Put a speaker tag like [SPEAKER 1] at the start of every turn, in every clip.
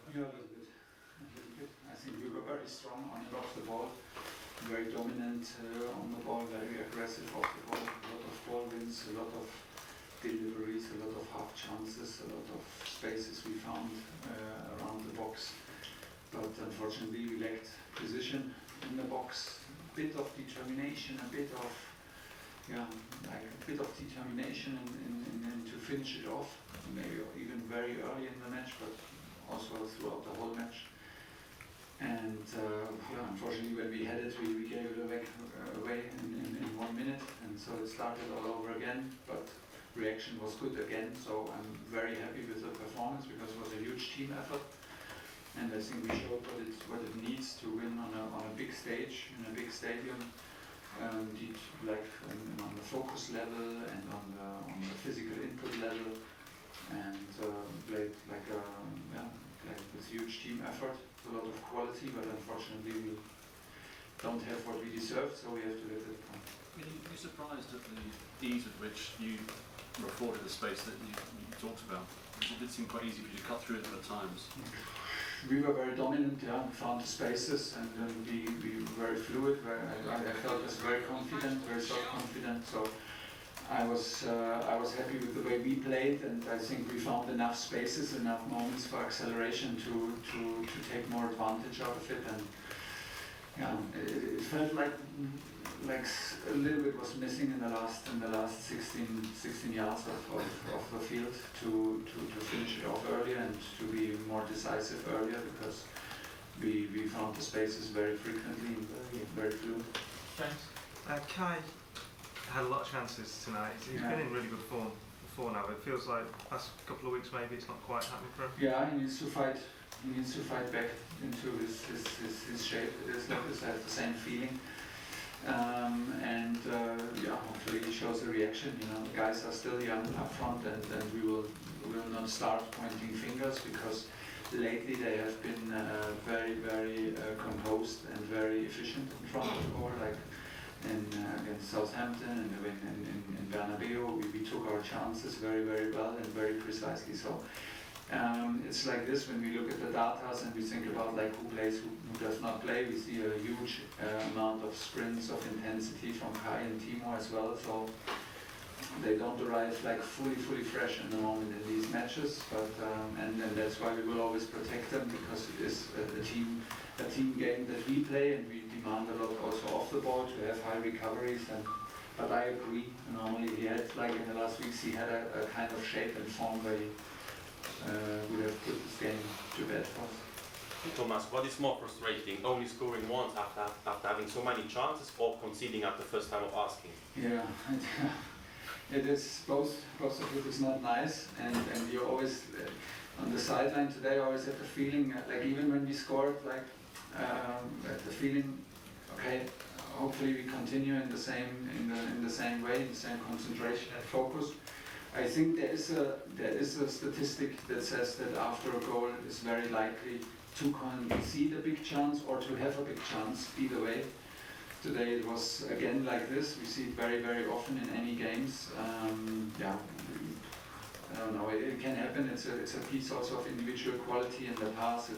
[SPEAKER 1] Yeah, a little bit. I think we were very strong on and off the ball, very dominant on the ball, very aggressive off the ball, a lot of ball wins, a lot of deliveries, a lot of half chances, a lot of spaces we found around the box. But unfortunately we lacked precision in the box, a bit of determination, a bit of determination in to finish it off, maybe even very early in the match, but also throughout the whole match. And unfortunately when we had it, we gave it away in 1 minute, and so it started all over again, but reaction was good again, so I'm very happy with the performance because it was a huge team effort. And I think we showed what it needs to win on a big stage, in a big stadium, like on the focus level and on the physical input level, and played like with huge team effort, a lot of quality, but unfortunately we don't have what we deserve, so we have to let it come.
[SPEAKER 2] Are you surprised at the ease at which you were afforded the space that you talked about? It did seem quite easy for you to cut through it at times.
[SPEAKER 1] We were very dominant, we found the spaces, and we were very fluid. I felt us very confident, very self-confident. So I was happy with the way we played, and I think we found enough spaces, enough moments for acceleration to take more advantage out of it. And it felt like a little bit was missing in the last 16 yards of the field to finish it off earlier and to be more decisive earlier, because we found the spaces very frequently and very fluid.
[SPEAKER 3] James? Kai had a lot of chances tonight. He's been in really good form before now, but it feels like the past couple of weeks maybe it's not quite happening for him.
[SPEAKER 1] Yeah, he needs to fight. He needs to fight back into his shape. It is like this, I have the same feeling. Hopefully he shows a reaction. The guys are still young up front, and we will not start pointing fingers, because lately they have been very composed and very efficient in front of the goal, like against Southampton and in Bernabeu. We took our chances very well and very precisely. So it's like this when we look at the data and we think about like who plays, who does not play. We see a huge amount of sprints of intensity from Kai and Timo as well. So they don't arrive like fully fresh in the moment in these matches. But and that's why we will always protect them, because it is a team game that we play, and we demand a lot also off the ball to have high recoveries. But I agree. Normally he had, like in the last weeks, he had a kind of shape and form where he would have put this game to bed for us.
[SPEAKER 4] Thomas, what is more frustrating, only scoring once after having so many chances, or conceding at the first time of asking?
[SPEAKER 1] Yeah, it is both of it is not nice, and you always on the sideline today always had the feeling, like even when we scored, like had the feeling, okay, hopefully we continue in the same way, in the same concentration and focus. I think there is a statistic that says that after a goal it is very likely to concede a big chance or to have a big chance, either way. Today it was again like this. We see it very often in any games. I don't know, it can happen. It's a piece also of individual quality in the pass.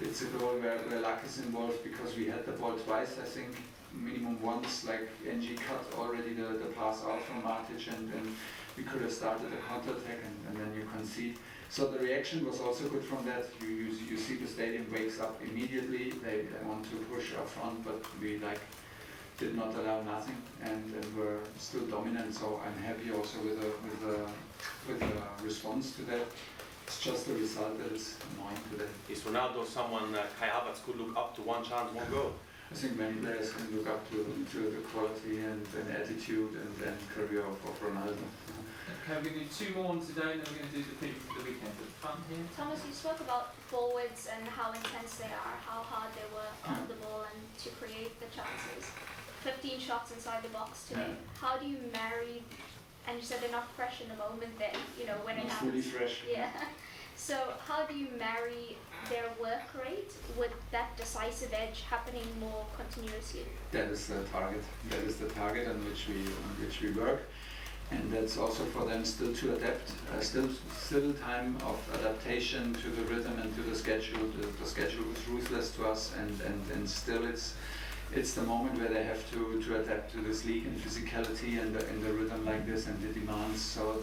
[SPEAKER 1] It's a goal where luck is involved, because we had the ball twice, I think, minimum once, like NG cut already the pass out from Matic, and we could have started a counter-attack, and then you concede. So the reaction was also good from that. You see the stadium wakes up immediately. They want to push up front, but we did not allow nothing, and were still dominant. So I'm happy also with the response to that. It's just the result that is annoying today.
[SPEAKER 4] Is Ronaldo someone Kai Havertz could look up to? One chance, one goal?
[SPEAKER 1] I think many players can look up to the quality and attitude and career of Ronaldo.
[SPEAKER 5] Okay, we're going to do two more on today, and then we're going to do the people for the weekend. At the front here.
[SPEAKER 6] Thomas, you spoke about forwards and how intense they are, how hard they work on the ball and to create the chances. 15 shots inside the box today. How do you marry? And you said they're not fresh in the moment. Then when it happens.
[SPEAKER 1] Fully fresh.
[SPEAKER 6] Yeah. So how do you marry their work rate with that decisive edge happening more continuously?
[SPEAKER 1] That is the target. That is the target on which we work. and that's also for them still to adapt. Still time of adaptation to the rhythm and to the schedule. The schedule was ruthless to us, and still it's the moment where they have to adapt to this league and physicality and the rhythm like this and the demands. So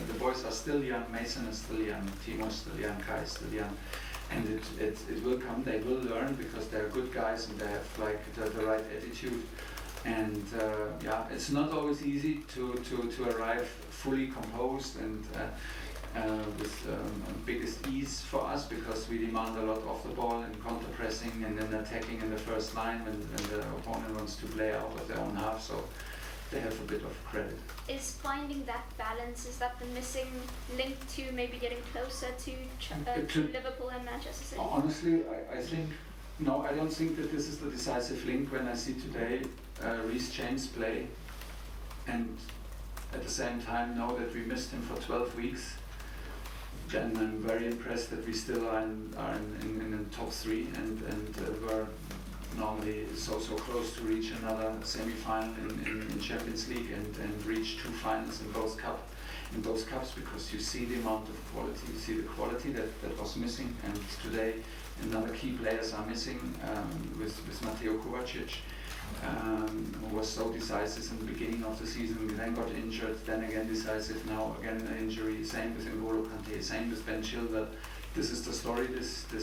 [SPEAKER 1] the boys are still young. Mason is still young. Timo is still young. Kai is still young. And it will come. They will learn because they're good guys and they have like the right attitude. And yeah, it's not always easy to arrive fully composed and with biggest ease for us, because we demand a lot off the ball and counter pressing and then attacking in the first line when the opponent wants to play out of their own half. So they have a bit of credit.
[SPEAKER 6] Is finding that balance, is that the missing link to maybe getting closer to Liverpool and Manchester City?
[SPEAKER 1] Honestly, I think, no, I don't think that this is the decisive link when I see today Reece James play, and at the same time know that we missed him for 12 weeks. And I'm very impressed that we still are in the top 3 and were normally so close to reach another semi-final in Champions League and reach 2 finals in both cups, because you see the amount of quality, you see the quality that was missing, and today another key players are missing with Mateo Kovacic, who was so decisive in the beginning of the season, then got injured, then again decisive, now again an injury, same with Kante, same with Ben Chilwell. This is the story this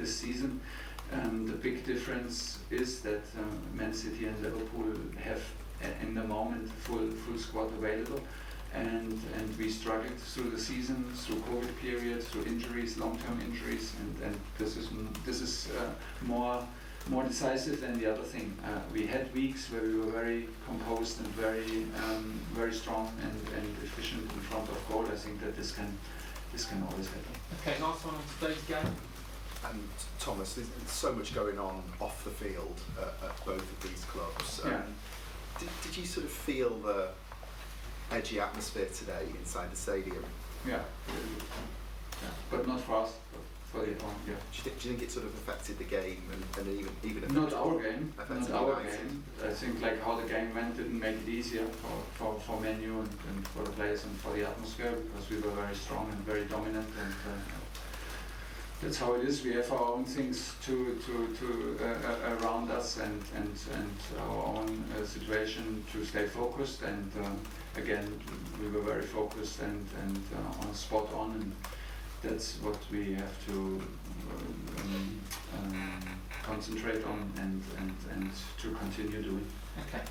[SPEAKER 1] season. The big difference is that Man City and Liverpool have in the moment full squad available, and we struggled through the season, through COVID period, through injuries, long-term injuries, and this is more decisive than the other thing. We had weeks where we were very composed and very strong and efficient in front of goal. I think that this can always happen.
[SPEAKER 5] Okay, last one on today's game.
[SPEAKER 7] And Thomas, there's so much going on off the field at both of these clubs.
[SPEAKER 1] Yeah.
[SPEAKER 7] Did you sort of feel the edgy atmosphere today inside the stadium?
[SPEAKER 1] Yeah, but not for us, but for the opponent. Yeah.
[SPEAKER 7] Do you think it sort of affected the game and even
[SPEAKER 1] Not our game.
[SPEAKER 7] affected
[SPEAKER 1] Not our
[SPEAKER 7] United?
[SPEAKER 1] game. I think like how the game went didn't make it easier for Man U and for the players and for the atmosphere, because we were very strong and very dominant, and that's how it is. We have our own things to around us and our own situation to stay focused, and again we were very focused and on spot on, and that's what we have to concentrate on and to continue doing.
[SPEAKER 5] Okay.